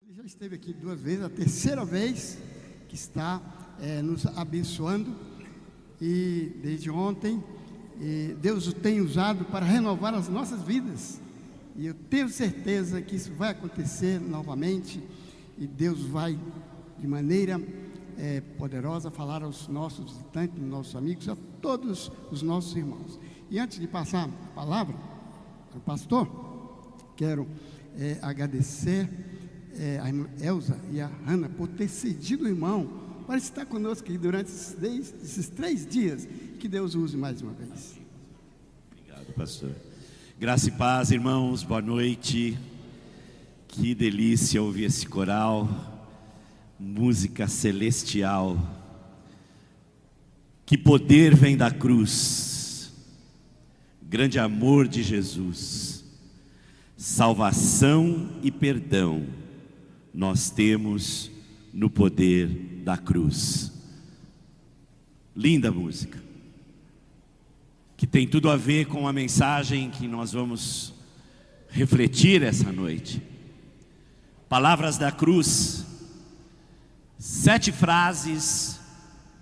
Ele já esteve aqui 2 vezes, a terceira vez que está nos abençoando. E desde ontem, Deus o tem usado para renovar as nossas vidas. E eu tenho certeza que isso vai acontecer novamente. E Deus vai, de maneira poderosa, falar aos nossos visitantes, aos nossos amigos, a todos os nossos irmãos. E antes de passar a palavra ao pastor, quero agradecer a irmã Elza e a Ana por ter cedido o irmão para estar conosco aqui durante esses 3 dias. Que Deus use mais uma vez. Obrigado, pastor. Graça e paz, irmãos, boa noite. Que delícia ouvir esse coral, música celestial. Que poder vem da cruz, grande amor de Jesus, salvação e perdão nós temos no poder da cruz. Linda música, que tem tudo a ver com a mensagem que nós vamos refletir essa noite. Palavras da cruz, 7 frases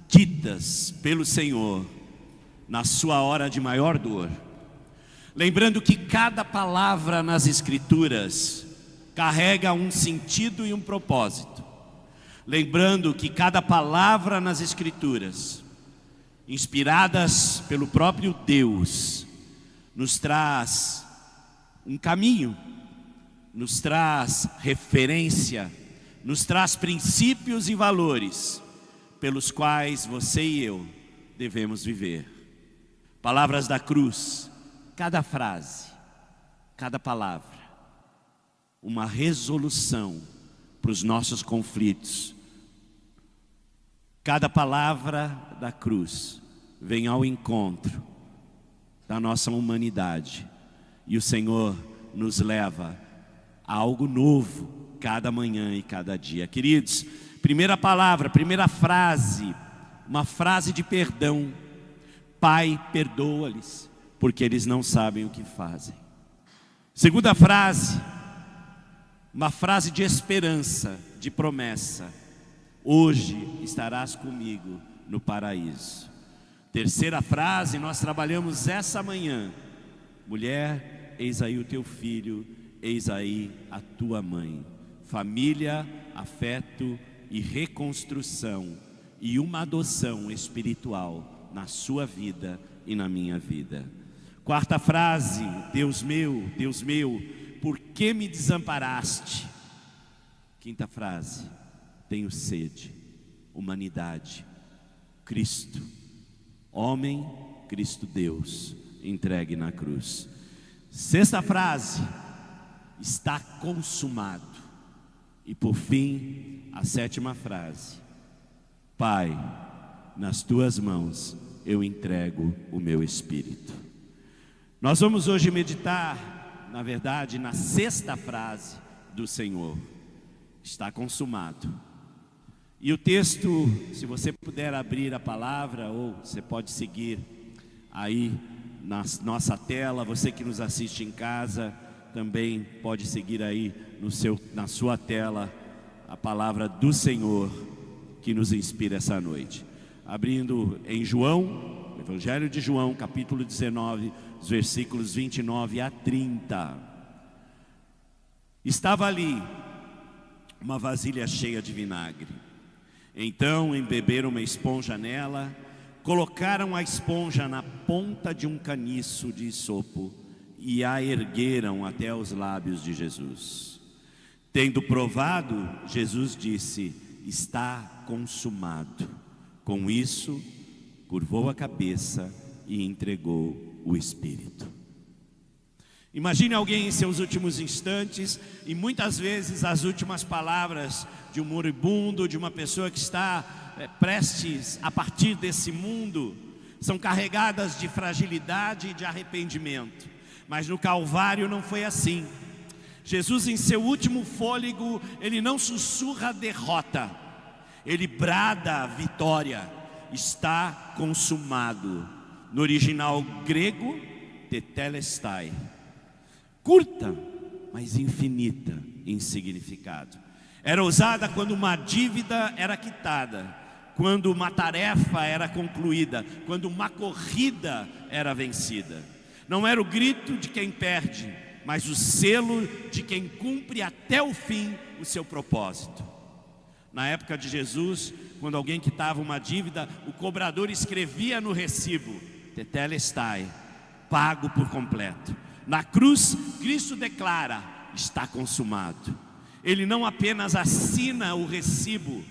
ditas pelo Senhor na sua hora de maior dor. Lembrando que cada palavra nas Escrituras carrega um sentido e um propósito. Lembrando que cada palavra nas Escrituras, inspiradas pelo próprio Deus, nos traz um caminho, nos traz referência, nos traz princípios e valores pelos quais você e eu devemos viver. Palavras da cruz, cada frase, cada palavra, uma resolução para os nossos conflitos. Cada palavra da cruz vem ao encontro da nossa humanidade, e o Senhor nos leva a algo novo cada manhã e cada dia. Queridos, primeira palavra, primeira frase, uma frase de perdão. Pai, perdoa-lhes, porque eles não sabem o que fazem. Segunda frase, uma frase de esperança, de promessa. Hoje estarás comigo no paraíso. Terceira frase, nós trabalhamos essa manhã. Mulher, eis aí o teu filho, eis aí a tua mãe. Família, afeto e reconstrução, e uma adoção espiritual na sua vida e na minha vida. Quarta frase, Deus meu, por que me desamparaste? Quinta frase, tenho sede, humanidade, Cristo, homem, Cristo Deus, entregue na cruz. Sexta frase, está consumado. E por fim, a 7ª frase, Pai, nas tuas mãos eu entrego o meu espírito. Nós vamos hoje meditar, na verdade, na 6ª frase do Senhor, está consumado. E o texto, se você puder abrir a palavra, ou você pode seguir aí na nossa tela, você que nos assiste em casa, também pode seguir aí na sua tela a palavra do Senhor que nos inspira essa noite. Abrindo em João, Evangelho de João, capítulo 19, os versículos 29 a 30. Estava ali uma vasilha cheia de vinagre. Então embeberam uma esponja nela, colocaram a esponja na ponta de um caniço de isopo e a ergueram até os lábios de Jesus. Tendo provado, Jesus disse, está consumado. Com isso, curvou a cabeça e entregou o Espírito. Imagine alguém em seus últimos instantes, e muitas vezes as últimas palavras de um moribundo, de uma pessoa que está prestes a partir desse mundo, são carregadas de fragilidade e de arrependimento. Mas no Calvário não foi assim. Jesus, em seu último fôlego, ele não sussurra a derrota, ele brada a vitória. Está consumado. No original grego, tetelestai. Curta, mas infinita em significado. Era usada quando uma dívida era quitada, quando uma tarefa era concluída, quando uma corrida era vencida. Não era o grito de quem perde, mas o selo de quem cumpre até o fim o seu propósito. Na época de Jesus, quando alguém quitava uma dívida, o cobrador escrevia no recibo: Tetelestai, pago por completo. Na cruz, Cristo declara: está consumado. Ele não apenas assina o recibo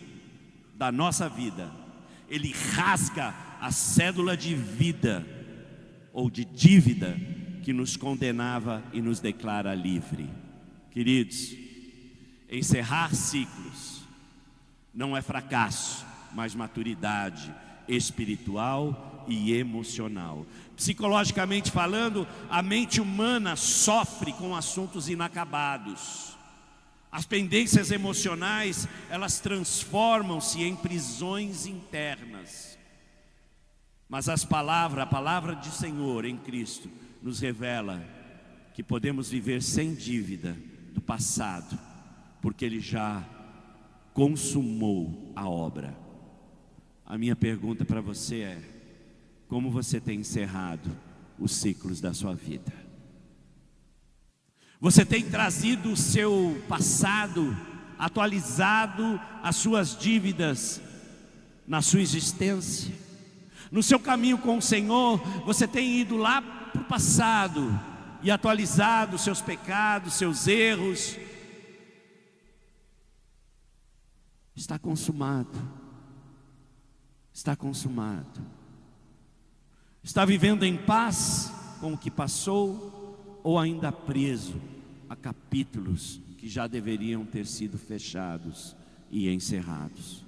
da nossa vida, Ele rasga a cédula de vida ou de dívida que nos condenava e nos declara livre. Queridos, encerrar ciclos não é fracasso, mas maturidade espiritual e emocional. Psicologicamente falando, a mente humana sofre com assuntos inacabados. As pendências emocionais, elas transformam-se em prisões internas. Mas a palavra do Senhor em Cristo nos revela que podemos viver sem dívida do passado, porque Ele já consumou a obra. A minha pergunta para você é: como você tem encerrado os ciclos da sua vida? Você tem trazido o seu passado, atualizado as suas dívidas na sua existência? No seu caminho com o Senhor, você tem ido lá para o passado e atualizado os seus pecados, seus erros? Está consumado. Está consumado. Está vivendo em paz com o que passou, ou ainda preso a capítulos que já deveriam ter sido fechados e encerrados?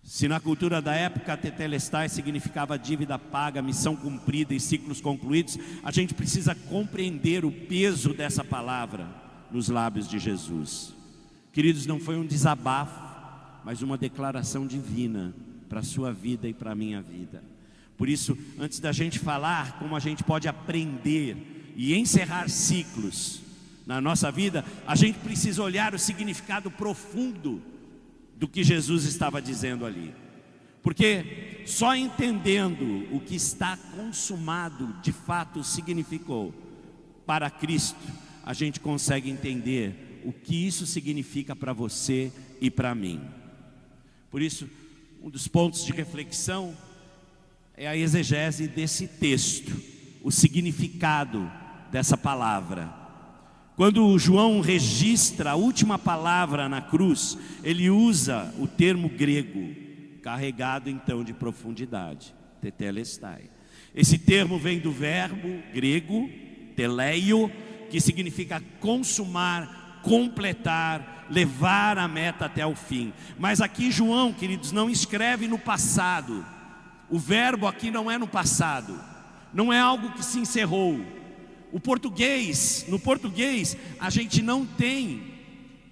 Se na cultura da época tetelestai significava dívida paga, missão cumprida e ciclos concluídos, a gente precisa compreender o peso dessa palavra nos lábios de Jesus. Queridos, não foi um desabafo, mas uma declaração divina para a sua vida e para a minha vida. Por isso, antes da gente falar como a gente pode aprender e encerrar ciclos na nossa vida, a gente precisa olhar o significado profundo do que Jesus estava dizendo ali. Porque só entendendo o que está consumado de fato significou para Cristo, a gente consegue entender o que isso significa para você e para mim. Por isso, um dos pontos de reflexão é a exegese desse texto, o significado dessa palavra. Quando João registra a última palavra na cruz, ele usa o termo grego, carregado então de profundidade, tetelestai. Esse termo vem do verbo grego, teleio, que significa consumar, completar, levar a meta até o fim. Mas aqui João, queridos, não escreve no passado. O verbo aqui não é no passado, não é algo que se encerrou. No português, a gente não tem,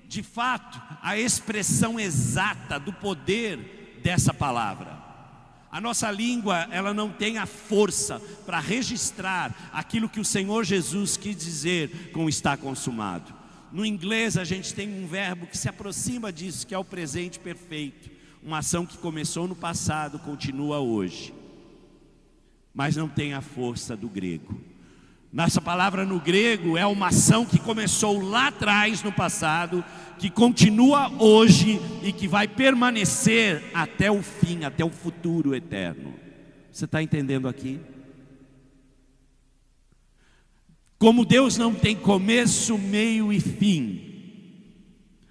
de fato, a expressão exata do poder dessa palavra. A nossa língua, ela não tem a força para registrar aquilo que o Senhor Jesus quis dizer com está consumado. No inglês, a gente tem um verbo que se aproxima disso, que é o presente perfeito. Uma ação que começou no passado, continua hoje, mas não tem a força do grego. Nossa palavra no grego é uma ação que começou lá atrás no passado, que continua hoje e que vai permanecer até o fim, até o futuro eterno. Você está entendendo aqui? Como Deus não tem começo, meio e fim,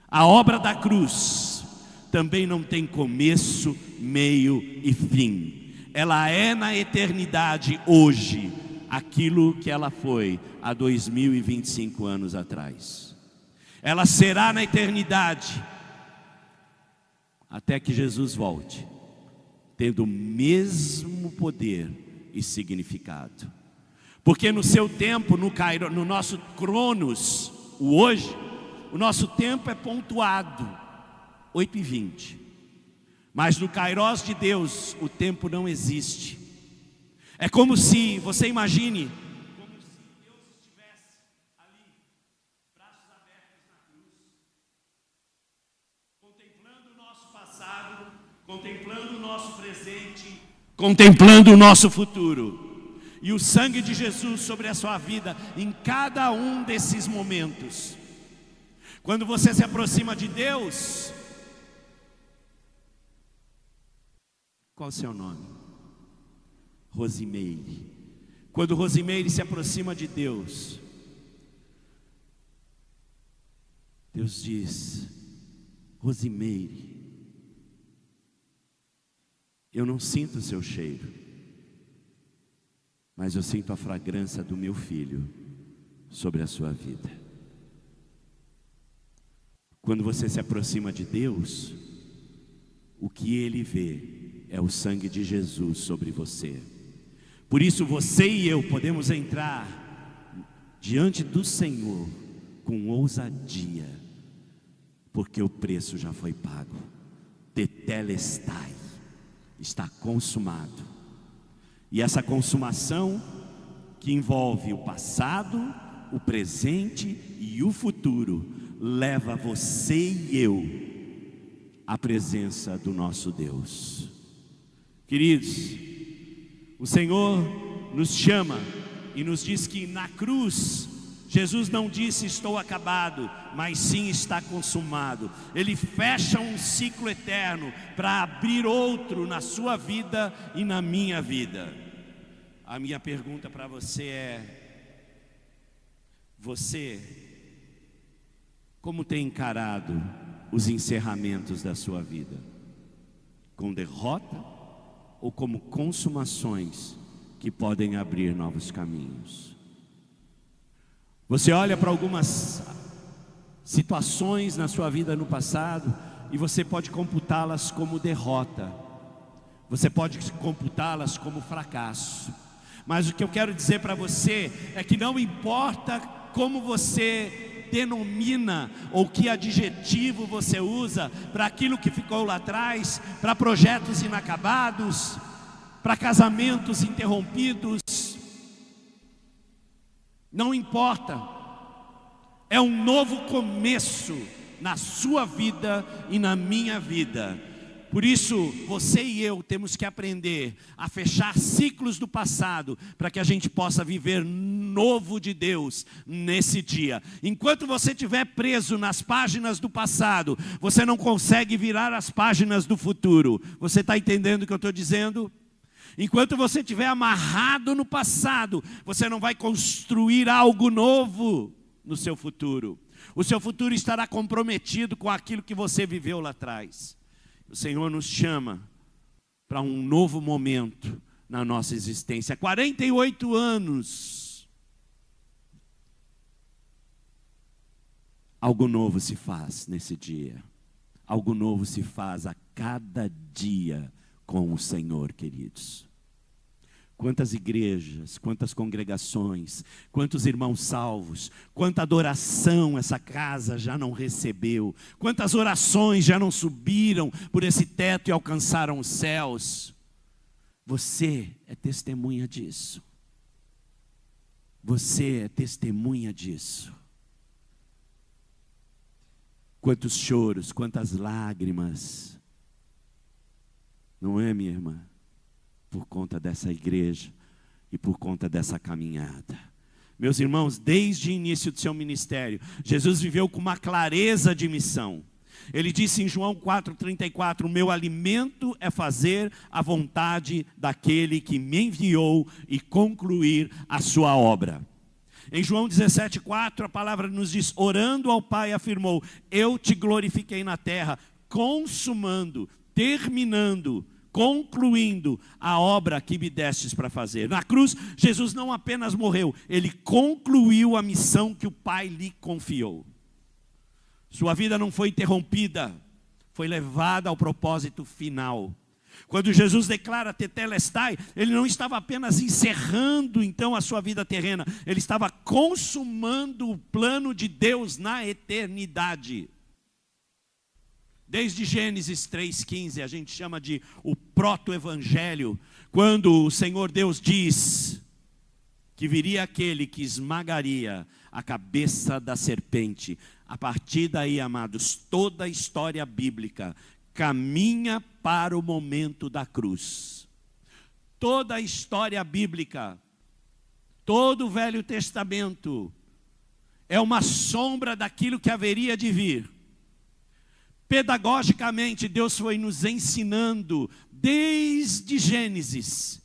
a obra da cruz também não tem começo, meio e fim. Ela é na eternidade hoje aquilo que ela foi há 2025 anos atrás. Ela será na eternidade até que Jesus volte, tendo o mesmo poder e significado. Porque no seu tempo, no nosso cronos, o hoje, o nosso tempo é pontuado 8h20. Mas no kairos de Deus, o tempo não existe. É como se, você imagine, como se Deus estivesse ali, braços abertos na cruz, presente, contemplando o nosso futuro. E o sangue de Jesus sobre a sua vida em cada um desses momentos. Quando você se aproxima de Deus, qual o seu nome? Rosimeire. Quando Rosimeire se aproxima de Deus, Deus diz: Rosimeire, eu não sinto o seu cheiro, mas eu sinto a fragrância do meu filho sobre a sua vida. Quando você se aproxima de Deus, o que Ele vê é o sangue de Jesus sobre você. Por isso você e eu podemos entrar diante do Senhor com ousadia, porque o preço já foi pago. Tetelestai, está consumado. E essa consumação que envolve o passado, o presente e o futuro, leva você e eu à presença do nosso Deus. Queridos, o Senhor nos chama e nos diz que na cruz, Jesus não disse estou acabado, mas sim está consumado. Ele fecha um ciclo eterno para abrir outro na sua vida e na minha vida. A minha pergunta para você é: você, como tem encarado os encerramentos da sua vida? Com derrota ou como consumações que podem abrir novos caminhos? Você olha para algumas situações na sua vida no passado e você pode computá-las como derrota, você pode computá-las como fracasso. Mas o que eu quero dizer para você é que não importa como você denomina ou que adjetivo você usa para aquilo que ficou lá atrás, para projetos inacabados, para casamentos interrompidos, não importa, é um novo começo na sua vida e na minha vida. Por isso, você e eu temos que aprender a fechar ciclos do passado, para que a gente possa viver novo de Deus nesse dia. Enquanto você estiver preso nas páginas do passado, você não consegue virar as páginas do futuro. Você está entendendo o que eu estou dizendo? Enquanto você estiver amarrado no passado, você não vai construir algo novo no seu futuro. O seu futuro estará comprometido com aquilo que você viveu lá atrás. O Senhor nos chama para um novo momento na nossa existência. 48 anos. Algo novo se faz nesse dia. Algo novo se faz a cada dia com o Senhor, queridos. Quantas igrejas, quantas congregações, quantos irmãos salvos, quanta adoração essa casa já não recebeu, quantas orações já não subiram por esse teto e alcançaram os céus. Você é testemunha disso. Você é testemunha disso. Quantos choros, quantas lágrimas, não é, minha irmã? Por conta dessa igreja e por conta dessa caminhada. Meus irmãos, desde o início do seu ministério, Jesus viveu com uma clareza de missão. Ele disse em João 4,34, o meu alimento é fazer a vontade daquele que me enviou e concluir a sua obra. Em João 17,4 a palavra nos diz, orando ao Pai afirmou, eu te glorifiquei na terra, consumando, terminando, concluindo a obra que me destes para fazer. Na cruz, Jesus não apenas morreu, Ele concluiu a missão que o Pai lhe confiou. Sua vida não foi interrompida, foi levada ao propósito final. Quando Jesus declara tetelestai, Ele não estava apenas encerrando então a sua vida terrena, Ele estava consumando o plano de Deus na eternidade. Desde Gênesis 3,15, a gente chama de o proto-evangelho, quando o Senhor Deus diz que viria aquele que esmagaria a cabeça da serpente. A partir daí, amados, toda a história bíblica caminha para o momento da cruz. Toda a história bíblica, todo o Velho Testamento, é uma sombra daquilo que haveria de vir. Pedagogicamente, Deus foi nos ensinando, desde Gênesis,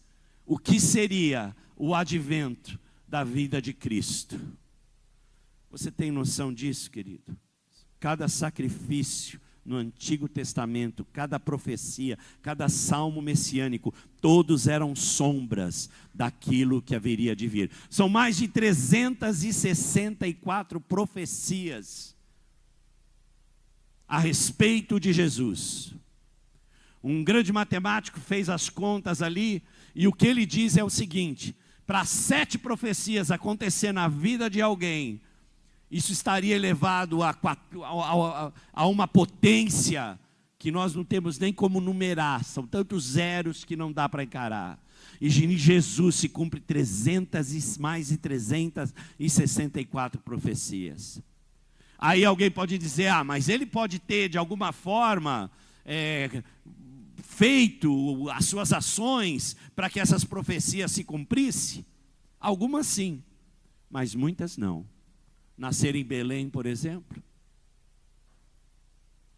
o que seria o advento da vida de Cristo. Você tem noção disso, querido? Cada sacrifício no Antigo Testamento, cada profecia, cada salmo messiânico, todos eram sombras daquilo que haveria de vir. São mais de 364 profecias a respeito de Jesus. Um grande matemático fez as contas ali, e o que ele diz é o seguinte: para 7 profecias acontecer na vida de alguém, isso estaria elevado a uma potência que nós não temos nem como numerar. São tantos zeros que não dá para encarar. E em Jesus se cumpre mais de 364 profecias. Aí alguém pode dizer, mas ele pode ter de alguma forma feito as suas ações para que essas profecias se cumprissem? Algumas sim, mas muitas não. Nascer em Belém, por exemplo.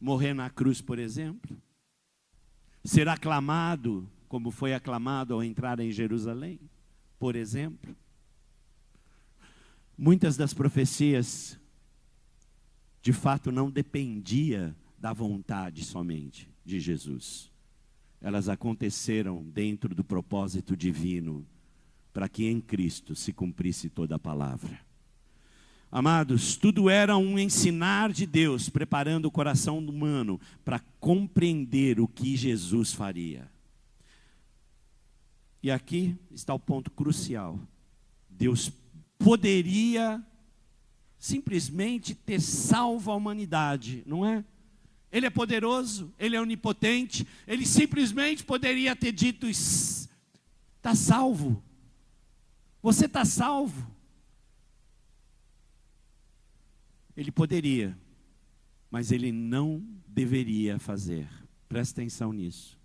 Morrer na cruz, por exemplo. Ser aclamado, como foi aclamado ao entrar em Jerusalém, por exemplo. Muitas das profecias, de fato, não dependia da vontade somente de Jesus. Elas aconteceram dentro do propósito divino, para que em Cristo se cumprisse toda a palavra. Amados, tudo era um ensinar de Deus, preparando o coração humano para compreender o que Jesus faria. E aqui está o ponto crucial. Deus poderia simplesmente ter salvo a humanidade, não é? Ele é poderoso, Ele é onipotente, Ele simplesmente poderia ter dito, está salvo, você está salvo. Ele poderia, mas Ele não deveria fazer. Presta atenção nisso.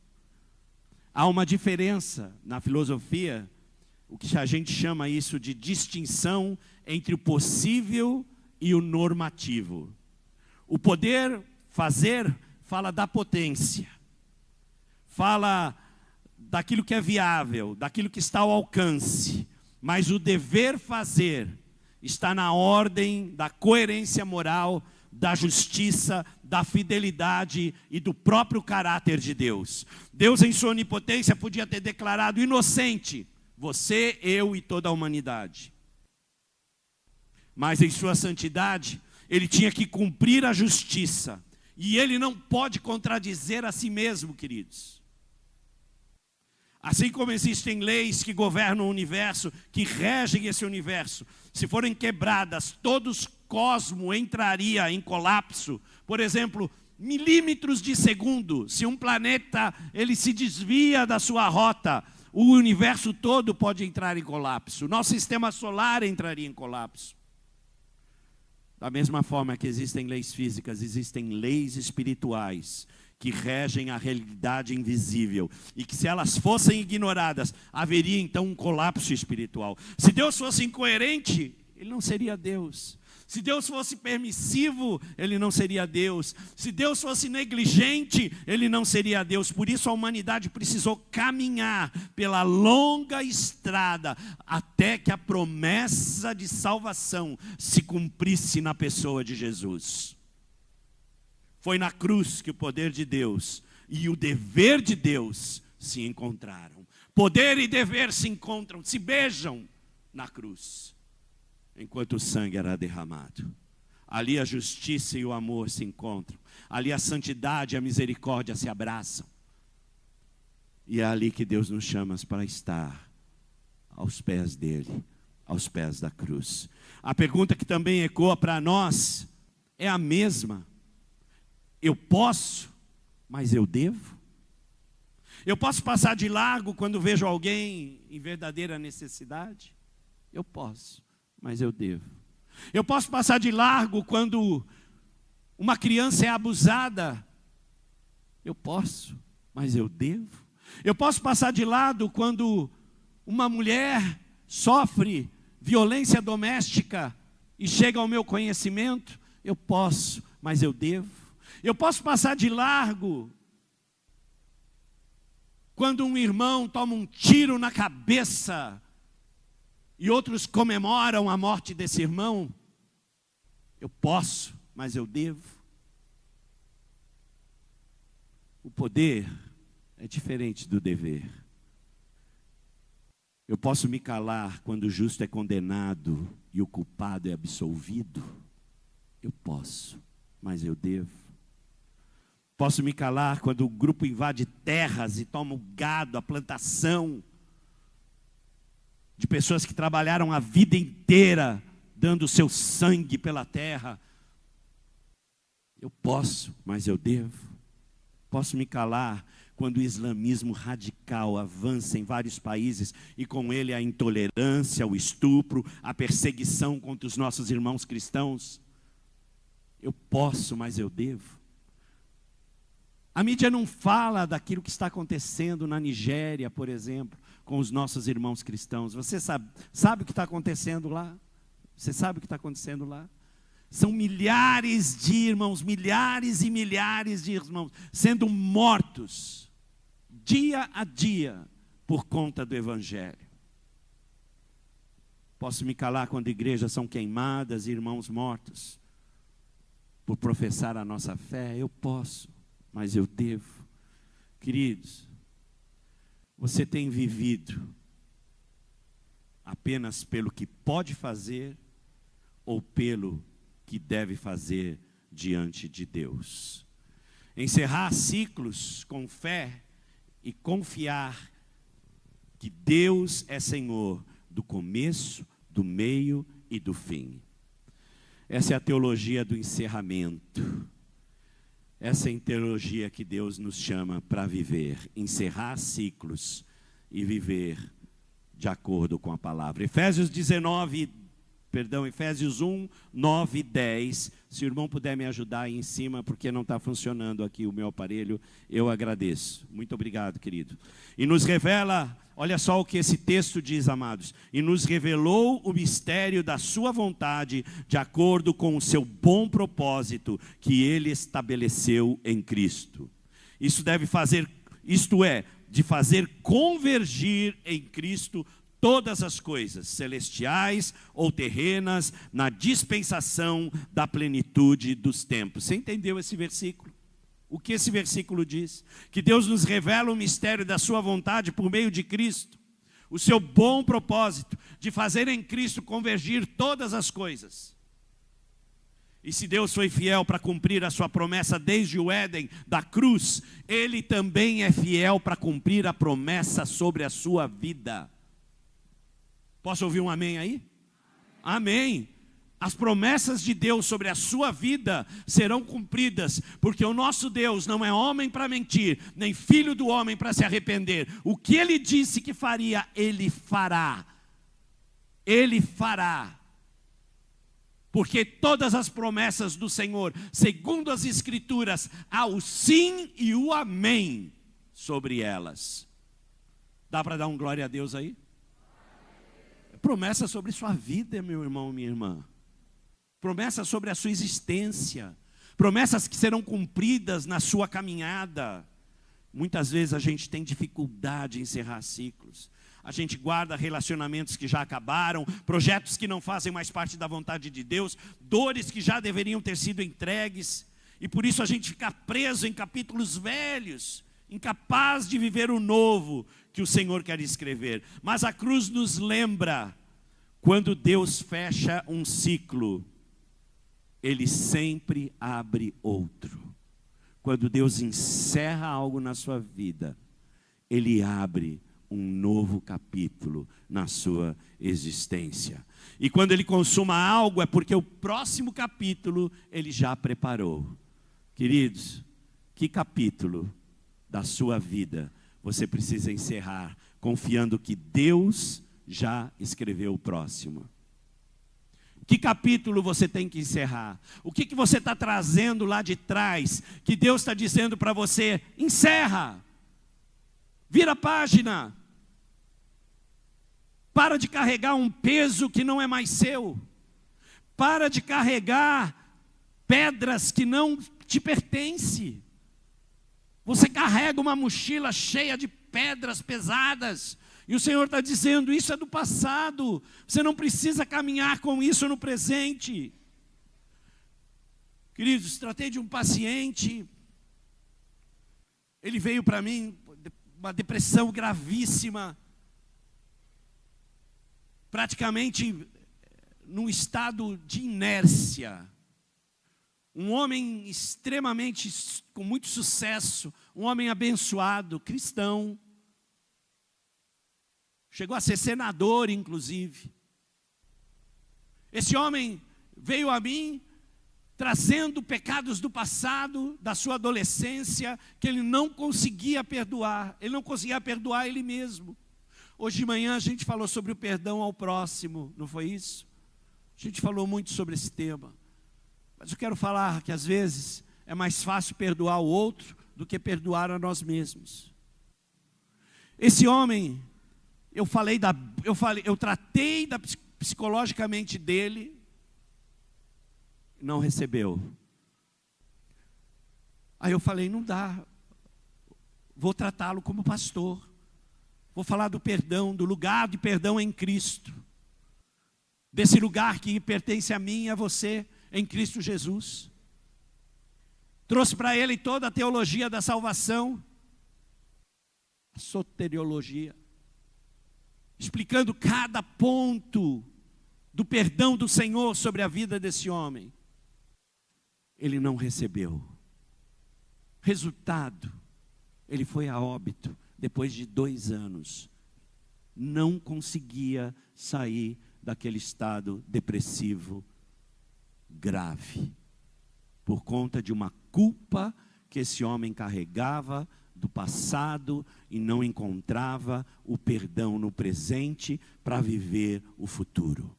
Há uma diferença na filosofia, o que a gente chama isso de distinção entre o possível e o normativo. O poder fazer fala da potência, fala daquilo que é viável, daquilo que está ao alcance, mas o dever fazer está na ordem da coerência moral, da justiça, da fidelidade e do próprio caráter de Deus. Deus, em sua onipotência, podia ter declarado inocente você, eu e toda a humanidade. Mas em sua santidade, Ele tinha que cumprir a justiça. E Ele não pode contradizer a si mesmo, queridos. Assim como existem leis que governam o universo, que regem esse universo, se forem quebradas, todo o cosmo entraria em colapso. Por exemplo, milímetros de segundo, se um planeta ele se desvia da sua rota, o universo todo pode entrar em colapso. Nosso sistema solar entraria em colapso. Da mesma forma que existem leis físicas, existem leis espirituais que regem a realidade invisível, e que se elas fossem ignoradas, haveria então um colapso espiritual. Se Deus fosse incoerente, Ele não seria Deus. Se Deus fosse permissivo, Ele não seria Deus. Se Deus fosse negligente, Ele não seria Deus. Por isso a humanidade precisou caminhar pela longa estrada, até que a promessa de salvação se cumprisse na pessoa de Jesus. Foi na cruz que o poder de Deus e o dever de Deus se encontraram. Poder e dever se encontram, se beijam na cruz, enquanto o sangue era derramado. Ali a justiça e o amor se encontram. Ali a santidade e a misericórdia se abraçam. E é ali que Deus nos chama para estar aos pés dele, aos pés da cruz. A pergunta que também ecoa para nós é a mesma. Eu posso, mas eu devo? Eu posso passar de largo quando vejo alguém em verdadeira necessidade? Eu posso, mas eu devo. Eu posso passar de largo quando uma criança é abusada Eu posso, mas eu devo. Eu posso passar de lado quando uma mulher sofre violência doméstica e chega ao meu conhecimento. Eu posso, mas eu devo. Eu posso passar de largo quando um irmão toma um tiro na cabeça e outros comemoram a morte desse irmão. Eu posso, mas eu devo. O poder é diferente do dever. Eu posso me calar quando o justo é condenado e o culpado é absolvido. Eu posso, mas eu devo. Posso me calar quando o grupo invade terras e toma o gado, a plantação de pessoas que trabalharam a vida inteira dando o seu sangue pela terra. Eu posso, mas eu devo. Posso me calar quando o islamismo radical avança em vários países e com ele a intolerância, o estupro, a perseguição contra os nossos irmãos cristãos. Eu posso, mas eu devo. A mídia não fala daquilo que está acontecendo na Nigéria, por exemplo, com os nossos irmãos cristãos. Você sabe o que está acontecendo lá? Você sabe o que está acontecendo lá? São milhares de irmãos, milhares e milhares de irmãos sendo mortos dia a dia por conta do Evangelho. Posso me calar quando igrejas são queimadas e irmãos mortos por professar a nossa fé? Eu posso, mas eu devo. Queridos, você tem vivido apenas pelo que pode fazer ou pelo que deve fazer diante de Deus? Encerrar ciclos com fé e confiar que Deus é Senhor do começo, do meio e do fim. Essa é a teologia do encerramento. Essa é a teologia que Deus nos chama para viver, encerrar ciclos e viver de acordo com a palavra. Efésios 1, 9 e 10. Se o irmão puder me ajudar aí em cima, porque não está funcionando aqui o meu aparelho, eu agradeço. Muito obrigado, querido. E nos revela, olha só o que esse texto diz, amados. E nos revelou o mistério da sua vontade, de acordo com o seu bom propósito, que ele estabeleceu em Cristo. De fazer convergir em Cristo todas as coisas, celestiais ou terrenas, na dispensação da plenitude dos tempos. Você entendeu esse versículo? O que esse versículo diz? Que Deus nos revela o mistério da sua vontade por meio de Cristo. O seu bom propósito de fazer em Cristo convergir todas as coisas. E se Deus foi fiel para cumprir a sua promessa desde o Éden, da cruz, Ele também é fiel para cumprir a promessa sobre a sua vida. Posso ouvir um amém aí? Amém. As promessas de Deus sobre a sua vida serão cumpridas, porque o nosso Deus não é homem para mentir, nem filho do homem para se arrepender. O que Ele disse que faria, Ele fará. Ele fará. Porque todas as promessas do Senhor, segundo as Escrituras, há o sim e o amém sobre elas. Dá para dar um glória a Deus aí? Promessa sobre sua vida, meu irmão, minha irmã. Promessas sobre a sua existência. Promessas que serão cumpridas na sua caminhada. Muitas vezes a gente tem dificuldade em encerrar ciclos. A gente guarda relacionamentos que já acabaram, projetos que não fazem mais parte da vontade de Deus, dores que já deveriam ter sido entregues. E por isso a gente fica preso em capítulos velhos, incapaz de viver o novo que o Senhor quer escrever. Mas a cruz nos lembra, quando Deus fecha um ciclo, Ele sempre abre outro. Quando Deus encerra algo na sua vida, Ele abre um novo capítulo na sua existência. E quando Ele consuma algo, é porque o próximo capítulo Ele já preparou. Queridos, que capítulo da sua vida você precisa encerrar, confiando que Deus já escreveu o próximo? Que capítulo você tem que encerrar? O que você está trazendo lá de trás, que Deus está dizendo para você, encerra, vira a página. Para de carregar um peso que não é mais seu. Para de carregar pedras que não te pertencem. Você carrega uma mochila cheia de pedras pesadas. E o Senhor está dizendo, isso é do passado. Você não precisa caminhar com isso no presente. Queridos, tratei de um paciente. Ele veio para mim, uma depressão gravíssima. Praticamente num estado de inércia. Um homem extremamente, com muito sucesso, um homem abençoado, cristão. Chegou a ser senador, inclusive. Esse homem veio a mim, trazendo pecados do passado, da sua adolescência, que ele não conseguia perdoar. Ele não conseguia perdoar ele mesmo. Hoje de manhã a gente falou sobre o perdão ao próximo, não foi isso? A gente falou muito sobre esse tema. Mas eu quero falar que às vezes é mais fácil perdoar o outro do que perdoar a nós mesmos. Esse homem, eu tratei psicologicamente dele, não recebeu. Aí eu falei, não dá, vou tratá-lo como pastor. Vou falar do perdão, do lugar de perdão em Cristo. Desse lugar que pertence a mim e a você em Cristo Jesus. Trouxe para ele toda a teologia da salvação, a soteriologia, explicando cada ponto do perdão do Senhor sobre a vida desse homem. Ele não recebeu. Resultado, ele foi a óbito depois de 2 anos. Não conseguia sair daquele estado depressivo grave, por conta de uma culpa que esse homem carregava do passado e não encontrava o perdão no presente para viver o futuro.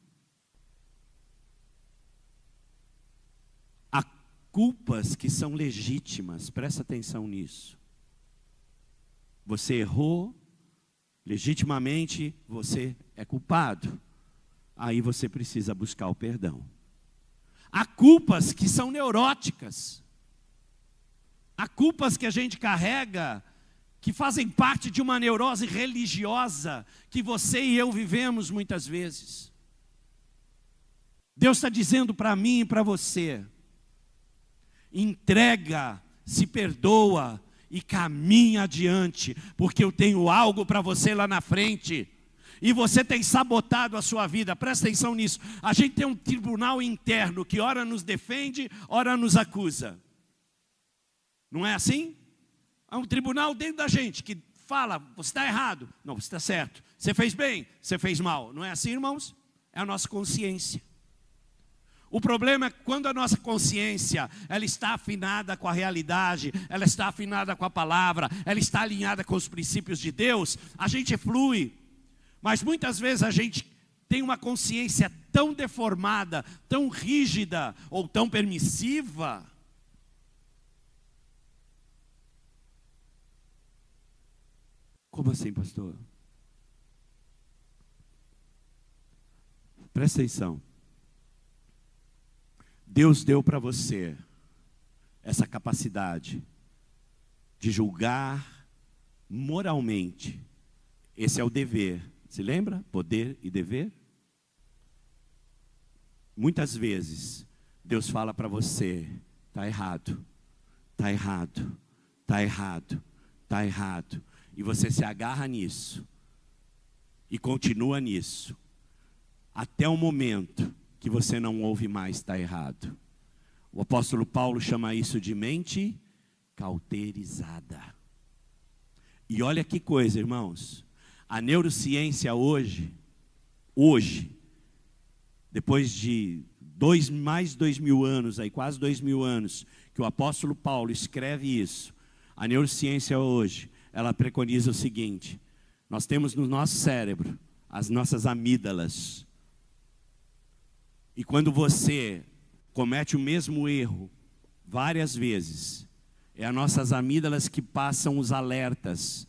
Há culpas que são legítimas, presta atenção nisso. Você errou, legitimamente você é culpado. Aí você precisa buscar o perdão. Há culpas que são neuróticas. Há culpas que a gente carrega, que fazem parte de uma neurose religiosa, que você e eu vivemos muitas vezes. Deus está dizendo para mim e para você, entrega, se perdoa e caminha adiante, porque eu tenho algo para você lá na frente. E você tem sabotado a sua vida, presta atenção nisso. A gente tem um tribunal interno que ora nos defende, ora nos acusa. Não é assim? Há um tribunal dentro da gente que fala, você está errado. Não, você está certo. Você fez bem, você fez mal. Não é assim, irmãos? É a nossa consciência. O problema é que quando a nossa consciência, ela está afinada com a realidade, ela está afinada com a palavra, ela está alinhada com os princípios de Deus, a gente flui. Mas muitas vezes a gente tem uma consciência tão deformada, tão rígida ou tão permissiva. Como assim, pastor? Presta atenção. Deus deu para você essa capacidade de julgar moralmente. Esse é o dever. Se lembra? Poder e dever. Muitas vezes, Deus fala para você, está errado, está errado, está errado, está errado. E você se agarra nisso. E continua nisso. Até o momento que você não ouve mais, está errado. O apóstolo Paulo chama isso de mente cauterizada. E olha que coisa, irmãos. A neurociência hoje, depois de mais 2.000 anos, aí, quase 2.000 anos, que o apóstolo Paulo escreve isso, a neurociência hoje, ela preconiza o seguinte: nós temos no nosso cérebro as nossas amígdalas. E quando você comete o mesmo erro várias vezes, é as nossas amígdalas que passam os alertas,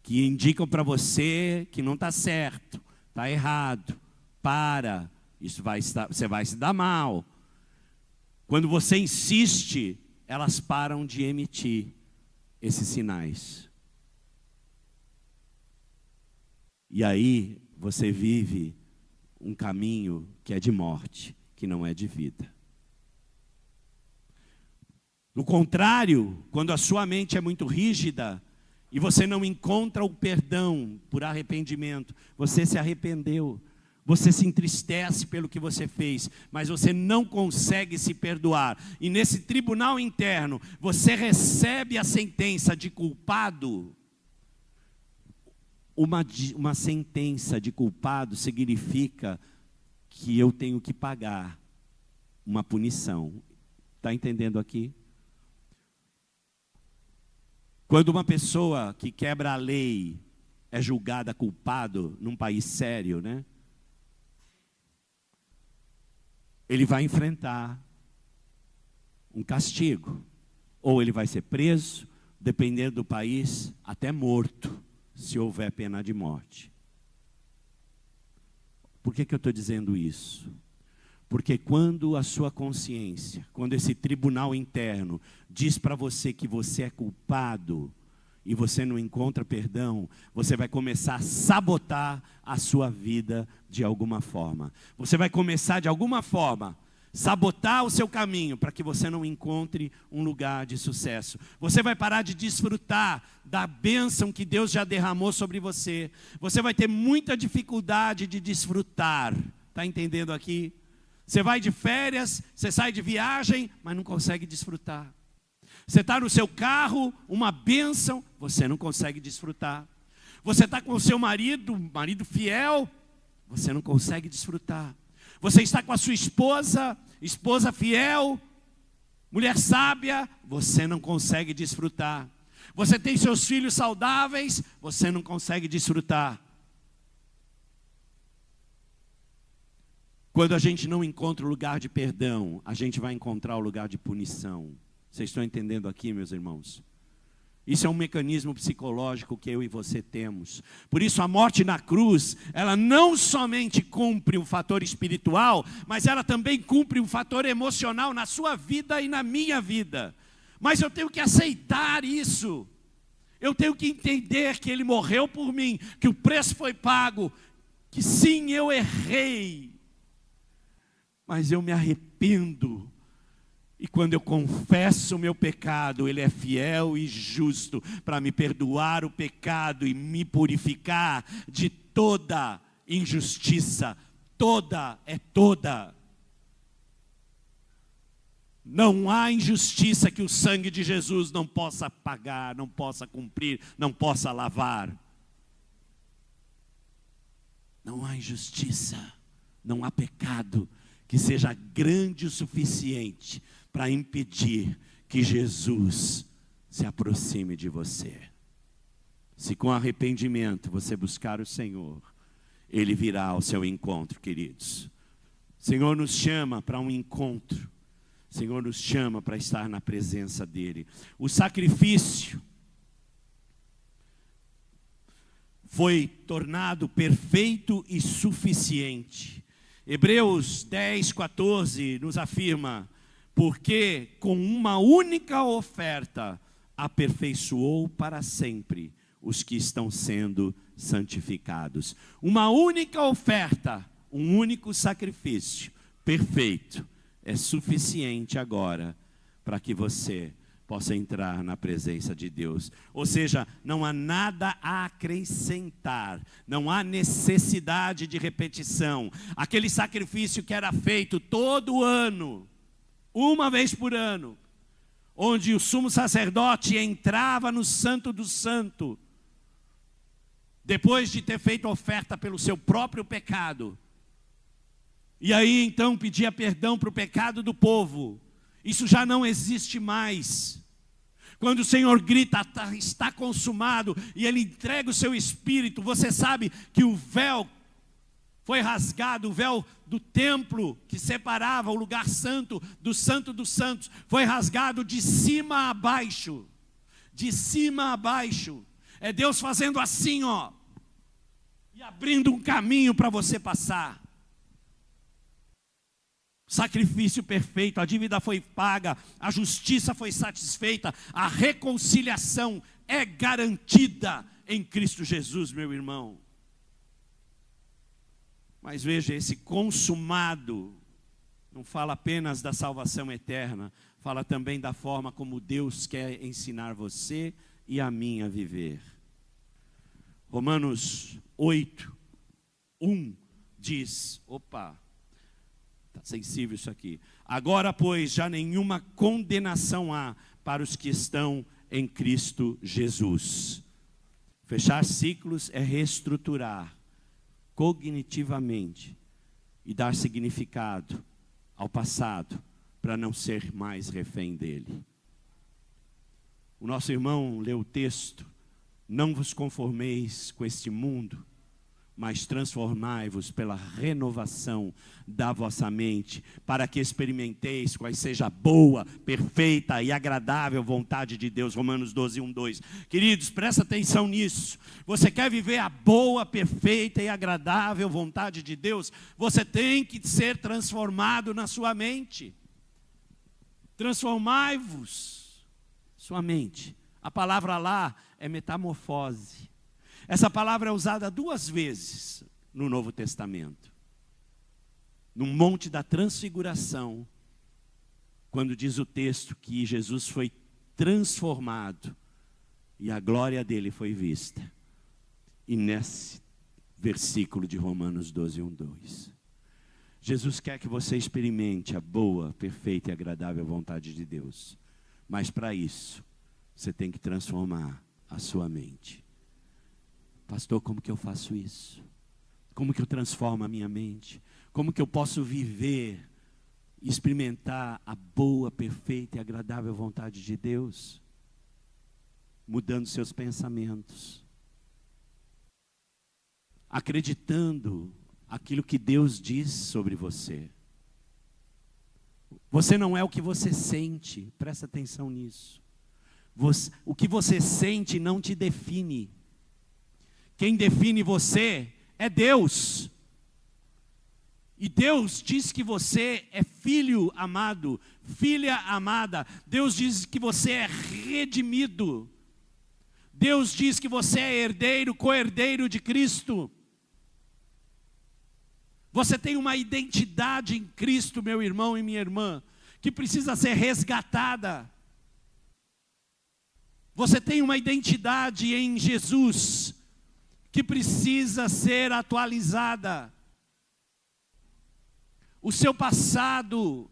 que indicam para você que não está certo, está errado, para, você vai se dar mal. Quando você insiste, elas param de emitir esses sinais. E aí você vive um caminho que é de morte, que não é de vida. Do contrário, quando a sua mente é muito rígida e você não encontra o perdão por arrependimento, você se arrependeu, você se entristece pelo que você fez, mas você não consegue se perdoar. E nesse tribunal interno, você recebe a sentença de culpado. Uma sentença de culpado significa que eu tenho que pagar uma punição. Está entendendo aqui? Quando uma pessoa que quebra a lei é julgada culpado num país sério, né? Ele vai enfrentar um castigo. Ou ele vai ser preso, dependendo do país, até morto, se houver pena de morte. Por que eu estou dizendo isso? Porque quando a sua consciência, quando esse tribunal interno diz para você que você é culpado e você não encontra perdão, você vai começar a sabotar a sua vida de alguma forma. Você vai começar de alguma forma sabotar o seu caminho para que você não encontre um lugar de sucesso. Você vai parar de desfrutar da bênção que Deus já derramou sobre você. Você vai ter muita dificuldade de desfrutar. Está entendendo aqui? Você vai de férias, você sai de viagem, mas não consegue desfrutar. Você está no seu carro, uma bênção, você não consegue desfrutar. Você está com o seu marido fiel, você não consegue desfrutar. Você está com a sua esposa fiel, mulher sábia, você não consegue desfrutar. Você tem seus filhos saudáveis, você não consegue desfrutar. Quando a gente não encontra o lugar de perdão, a gente vai encontrar o lugar de punição. Vocês estão entendendo aqui, meus irmãos? Isso é um mecanismo psicológico que eu e você temos. Por isso a morte na cruz, ela não somente cumpre um fator espiritual, mas ela também cumpre um fator emocional na sua vida e na minha vida. Mas eu tenho que aceitar isso. Eu tenho que entender que Ele morreu por mim, que o preço foi pago, que sim, eu errei. Mas eu me arrependo. E quando eu confesso o meu pecado, Ele é fiel e justo para me perdoar o pecado e me purificar de toda injustiça. Toda é toda. Não há injustiça que o sangue de Jesus não possa pagar, não possa cumprir, não possa lavar. Não há injustiça, não há pecado que seja grande o suficiente para impedir que Jesus se aproxime de você. Se com arrependimento você buscar o Senhor, Ele virá ao seu encontro, queridos. O Senhor nos chama para um encontro. O Senhor nos chama para estar na presença dEle. O sacrifício foi tornado perfeito e suficiente. Hebreus 10, 14 nos afirma: porque com uma única oferta aperfeiçoou para sempre os que estão sendo santificados. Uma única oferta, um único sacrifício perfeito é suficiente agora para que você possa entrar na presença de Deus. Ou seja, não há nada a acrescentar, não há necessidade de repetição. Aquele sacrifício que era feito todo ano, uma vez por ano, onde o sumo sacerdote entrava no Santo do Santo, depois de ter feito oferta pelo seu próprio pecado, e aí então pedia perdão para o pecado do povo. Isso já não existe mais. Quando o Senhor grita, está consumado, e Ele entrega o seu espírito, você sabe que o véu Foi rasgado o véu do templo que separava o lugar santo dos santos. Foi rasgado de cima a baixo. De cima a baixo. É Deus fazendo assim, ó. E abrindo um caminho para você passar. Sacrifício perfeito, a dívida foi paga, a justiça foi satisfeita, a reconciliação é garantida em Cristo Jesus, meu irmão. Mas veja, esse consumado não fala apenas da salvação eterna, fala também da forma como Deus quer ensinar você e a mim a viver. Romanos 8:1 diz, está sensível isso aqui. Agora, pois, já nenhuma condenação há para os que estão em Cristo Jesus. Fechar ciclos é reestruturar cognitivamente e dar significado ao passado para não ser mais refém dele. O nosso irmão leu o texto: não vos conformeis com este mundo, mas transformai-vos pela renovação da vossa mente, para que experimenteis qual seja a boa, perfeita e agradável vontade de Deus. Romanos 12:1-2. Queridos, presta atenção nisso. Você quer viver a boa, perfeita e agradável vontade de Deus? Você tem que ser transformado na sua mente. Transformai-vos sua mente. A palavra lá é metamorfose. Essa palavra é usada 2 vezes no Novo Testamento. No Monte da Transfiguração, quando diz o texto que Jesus foi transformado e a glória dele foi vista. E nesse versículo de Romanos 12:1-2. Jesus quer que você experimente a boa, perfeita e agradável vontade de Deus. Mas para isso, você tem que transformar a sua mente. Pastor, como que eu faço isso? Como que eu transformo a minha mente? Como que eu posso viver e experimentar a boa, perfeita e agradável vontade de Deus? Mudando seus pensamentos. Acreditando aquilo que Deus diz sobre você. Você não é o que você sente, presta atenção nisso. O que você sente não te define. Quem define você é Deus. E Deus diz que você é filho amado, filha amada. Deus diz que você é redimido. Deus diz que você é herdeiro, co-herdeiro de Cristo. Você tem uma identidade em Cristo, meu irmão e minha irmã, que precisa ser resgatada. Você tem uma identidade em Jesus que precisa ser atualizada. O seu passado,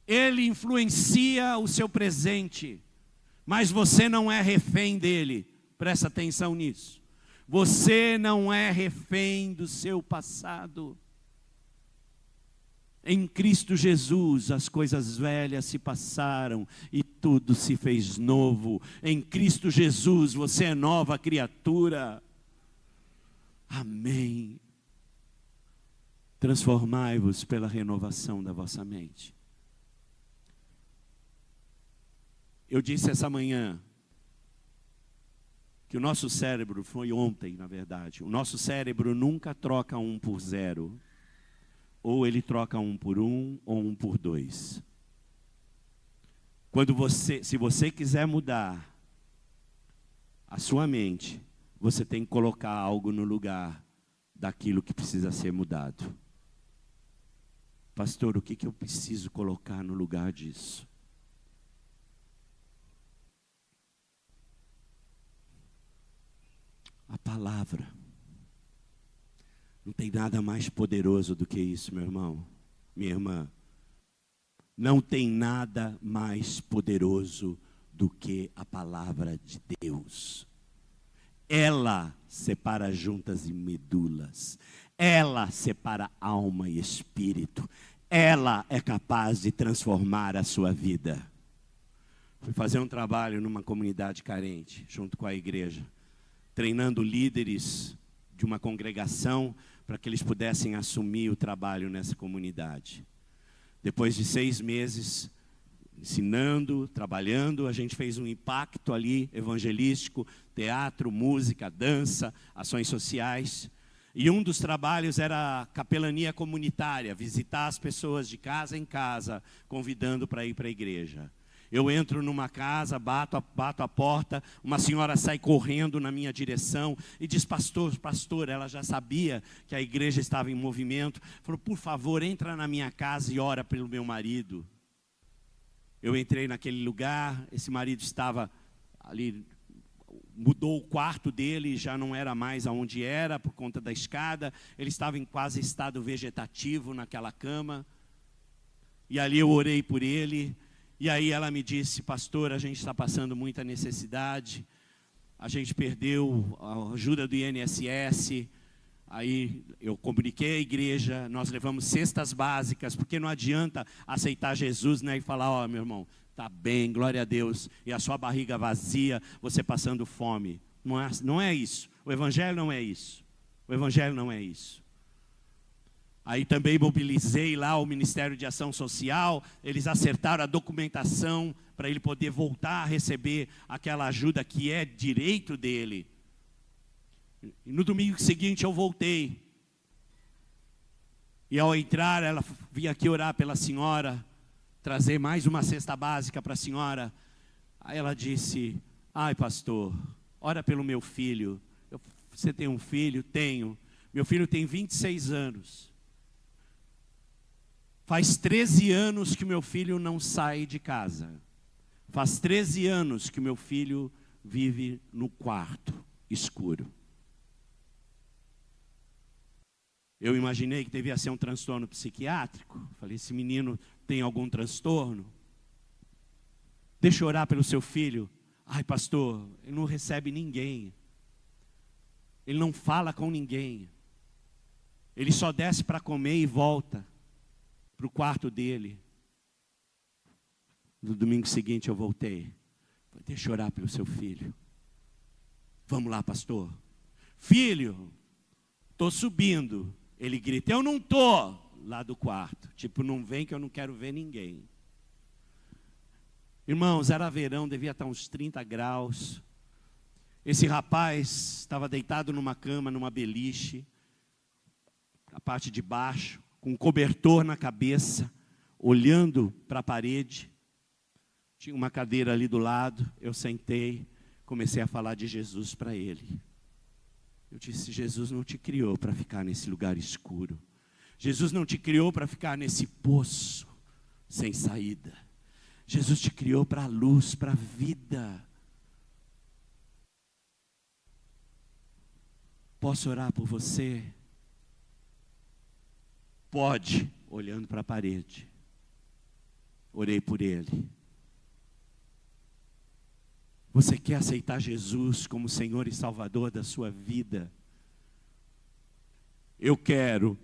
ele influencia o seu presente, mas você não é refém dele. Presta atenção nisso. Você não é refém do seu passado. Em Cristo Jesus as coisas velhas se passaram e tudo se fez novo. Em Cristo Jesus você é nova criatura. Amém. Transformai-vos pela renovação da vossa mente. Eu disse essa manhã que o nosso cérebro, foi ontem na verdade, o nosso cérebro nunca troca 1 por 0. Ou ele troca 1 por 1 ou 1 por 2. Se você quiser mudar a sua mente, você tem que colocar algo no lugar daquilo que precisa ser mudado. Pastor, o que eu preciso colocar no lugar disso? A palavra. Não tem nada mais poderoso do que isso, meu irmão, minha irmã. Não tem nada mais poderoso do que a palavra de Deus. Ela separa juntas e medulas. Ela separa alma e espírito. Ela é capaz de transformar a sua vida. Fui fazer um trabalho numa comunidade carente, junto com a igreja, treinando líderes de uma congregação para que eles pudessem assumir o trabalho nessa comunidade. Depois de 6 meses, ensinando, trabalhando, a gente fez um impacto ali, evangelístico, teatro, música, dança, ações sociais. E um dos trabalhos era a capelania comunitária, visitar as pessoas de casa em casa, convidando para ir para a igreja. Eu entro numa casa, bato a porta, uma senhora sai correndo na minha direção e diz: pastor, ela já sabia que a igreja estava em movimento. Falou: por favor, entra na minha casa e ora pelo meu marido. Eu entrei naquele lugar, esse marido estava ali, mudou o quarto dele, já não era mais aonde era, por conta da escada. Ele estava em quase estado vegetativo naquela cama. E ali eu orei por ele. E aí ela me disse: pastor, a gente está passando muita necessidade, a gente perdeu a ajuda do INSS. Aí eu comuniquei à igreja, nós levamos cestas básicas, porque não adianta aceitar Jesus, né, e falar: ó, meu irmão, está bem, glória a Deus, e a sua barriga vazia, você passando fome. Não é isso, o evangelho não é isso, o evangelho não é isso. Aí também mobilizei lá o Ministério de Ação Social, eles acertaram a documentação para ele poder voltar a receber aquela ajuda que é direito dele. E no domingo seguinte eu voltei. E ao entrar, ela vinha aqui orar pela senhora, trazer mais uma cesta básica para a senhora. Aí ela disse: ai, pastor, ora pelo meu filho. Você tem um filho? Tenho. Meu filho tem 26 anos. Faz 13 anos que meu filho não sai de casa. Faz 13 anos que meu filho vive no quarto escuro. Eu imaginei que devia ser um transtorno psiquiátrico. Falei: esse menino tem algum transtorno? Deixa eu orar pelo seu filho. Ai, pastor, ele não recebe ninguém. Ele não fala com ninguém. Ele só desce para comer e volta para o quarto dele. No domingo seguinte eu voltei. Falei: deixa eu orar pelo seu filho. Vamos lá, pastor. Filho, estou subindo. Ele grita: eu não estou. Lá do quarto. Tipo, não vem que eu não quero ver ninguém. Irmãos, era verão, devia estar uns 30 graus. Esse rapaz estava deitado numa cama, numa beliche, a parte de baixo, com um cobertor na cabeça, olhando para a parede. Tinha uma cadeira ali do lado, eu sentei, comecei a falar de Jesus para ele. Eu disse: Jesus não te criou para ficar nesse lugar escuro. Jesus não te criou para ficar nesse poço sem saída. Jesus te criou para a luz, para a vida. Posso orar por você? Pode, olhando para a parede. Orei por ele. Você quer aceitar Jesus como Senhor e Salvador da sua vida? Eu quero.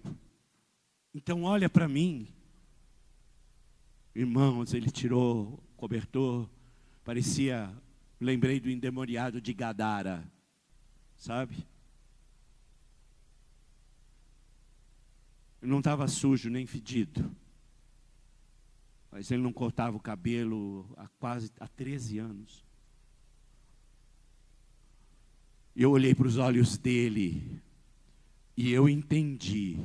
Então olha para mim. Irmãos, ele tirou o cobertor, parecia, lembrei do endemoniado de Gadara, sabe? Ele não estava sujo nem fedido, mas ele não cortava o cabelo há 13 anos. Eu olhei para os olhos dele e eu entendi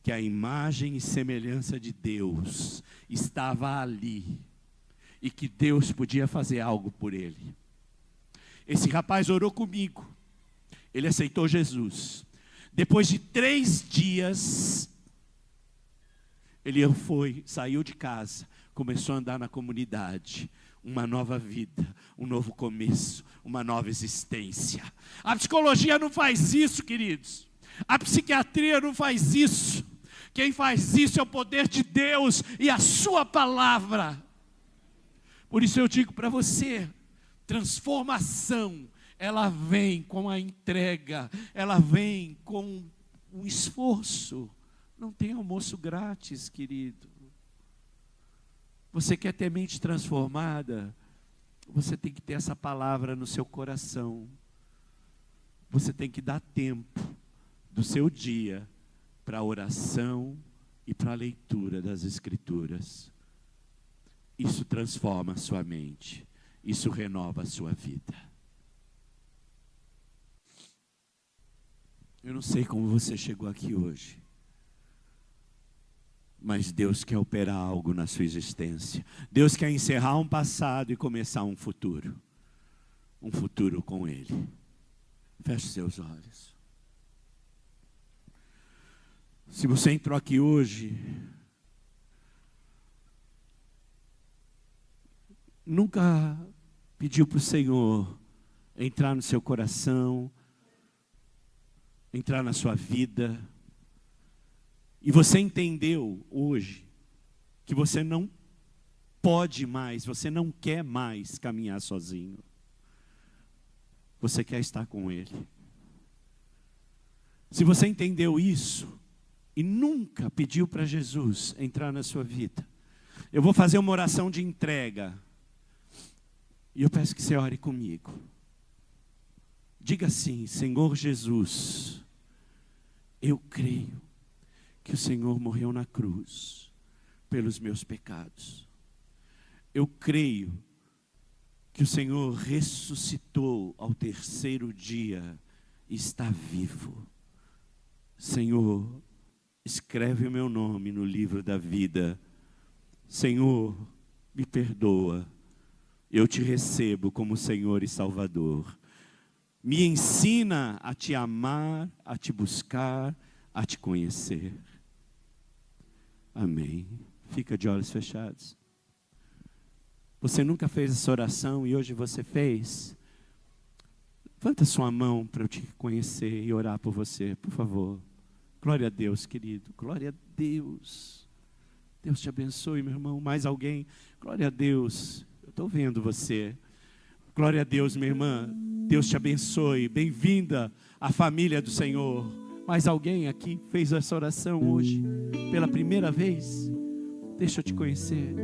que a imagem e semelhança de Deus estava ali e que Deus podia fazer algo por ele. Esse rapaz orou comigo, ele aceitou Jesus. Depois de 3 dias, ele saiu de casa, começou a andar na comunidade. Uma nova vida, um novo começo, uma nova existência. A psicologia não faz isso, queridos. A psiquiatria não faz isso. Quem faz isso é o poder de Deus e a sua palavra. Por isso eu digo para você, transformação, ela vem com a entrega, ela vem com o esforço. Não tem almoço grátis, querido. Você quer ter mente transformada? Você tem que ter essa palavra no seu coração. Você tem que dar tempo do seu dia para a oração e para a leitura das Escrituras. Isso transforma a sua mente, isso renova a sua vida. Eu não sei como você chegou aqui hoje, mas Deus quer operar algo na sua existência. Deus quer encerrar um passado e começar um futuro com Ele. Feche seus olhos. Se você entrou aqui hoje, nunca pediu para o Senhor entrar no seu coração, entrar na sua vida, e você entendeu hoje que você não pode mais, você não quer mais caminhar sozinho. Você quer estar com Ele. Se você entendeu isso e nunca pediu para Jesus entrar na sua vida, eu vou fazer uma oração de entrega. E eu peço que você ore comigo. Diga assim: Senhor Jesus, eu creio que o Senhor morreu na cruz pelos meus pecados. Eu creio que o Senhor ressuscitou ao terceiro dia e está vivo. Senhor, escreve o meu nome no livro da vida. Senhor, me perdoa. Eu te recebo como Senhor e Salvador. Me ensina a te amar, a te buscar, a te conhecer. Amém. Fica de olhos fechados. Você nunca fez essa oração e hoje você fez? Levanta sua mão para eu te conhecer e orar por você, por favor. Glória a Deus, querido. Glória a Deus. Deus te abençoe, meu irmão. Mais alguém? Glória a Deus. Eu estou vendo você. Glória a Deus, minha irmã. Deus te abençoe. Bem-vinda à família do Senhor. Mais alguém aqui fez essa oração hoje pela primeira vez? Deixa eu te conhecer.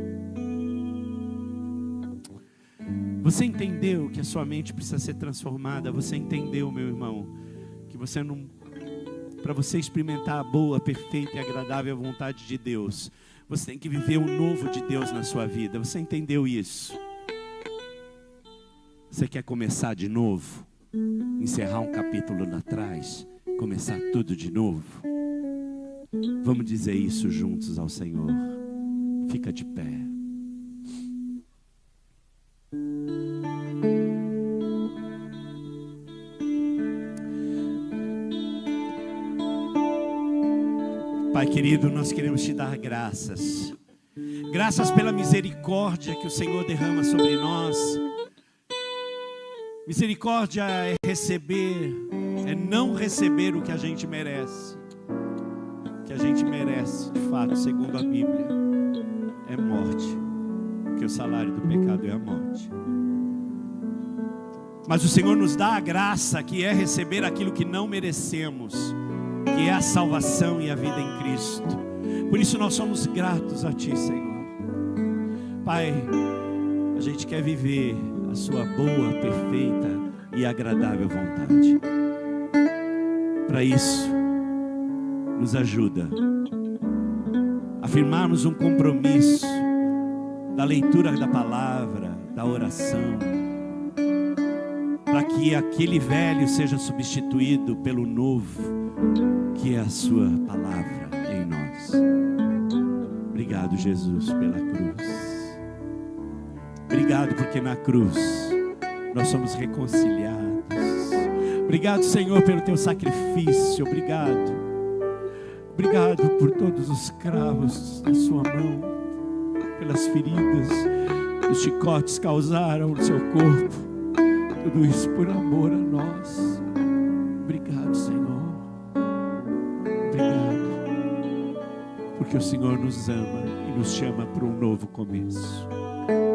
Você entendeu que a sua mente precisa ser transformada? Você entendeu, meu irmão, que você não... Para você experimentar a boa, perfeita e agradável vontade de Deus, você tem que viver o novo de Deus na sua vida. Você entendeu isso? Você quer começar de novo? Encerrar um capítulo lá atrás? Começar tudo de novo? Vamos dizer isso juntos ao Senhor. Fica de pé. Pai querido, nós queremos te dar graças. Graças pela misericórdia que o Senhor derrama sobre nós. Misericórdia é receber, é não receber o que a gente merece. O que a gente merece, de fato, segundo a Bíblia, é morte. Porque o salário do pecado é a morte. Mas o Senhor nos dá a graça que é receber aquilo que não merecemos, que é a salvação e a vida em Cristo. Por isso nós somos gratos a Ti, Senhor. Pai, a gente quer viver a Sua boa, perfeita e agradável vontade. Para isso, nos ajuda a firmarmos um compromisso da leitura da palavra, da oração, para que aquele velho seja substituído pelo novo, que é a Sua palavra em nós. Obrigado, Jesus, pela cruz. Obrigado porque na cruz nós somos reconciliados. Obrigado, Senhor, pelo Teu sacrifício. Obrigado. Obrigado por todos os cravos da Sua mão, pelas feridas que os chicotes causaram no Seu corpo. Tudo isso por amor a nós. Obrigado, Senhor. Obrigado, porque o Senhor nos ama e nos chama para um novo começo.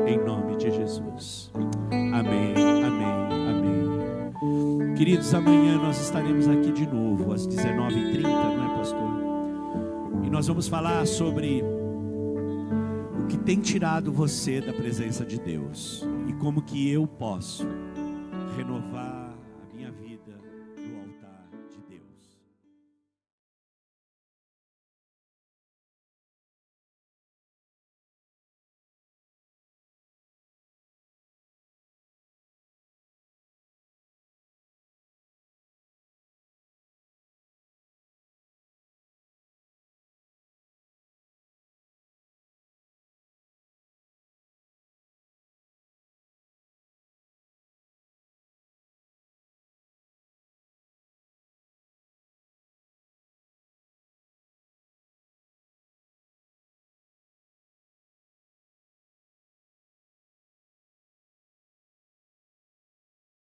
Em nome de Jesus. Amém, amém, amém. Queridos, amanhã nós estaremos aqui de novo às 19h30, não é, pastor? E nós vamos falar sobre o que tem tirado você da presença de Deus e como que eu posso renovar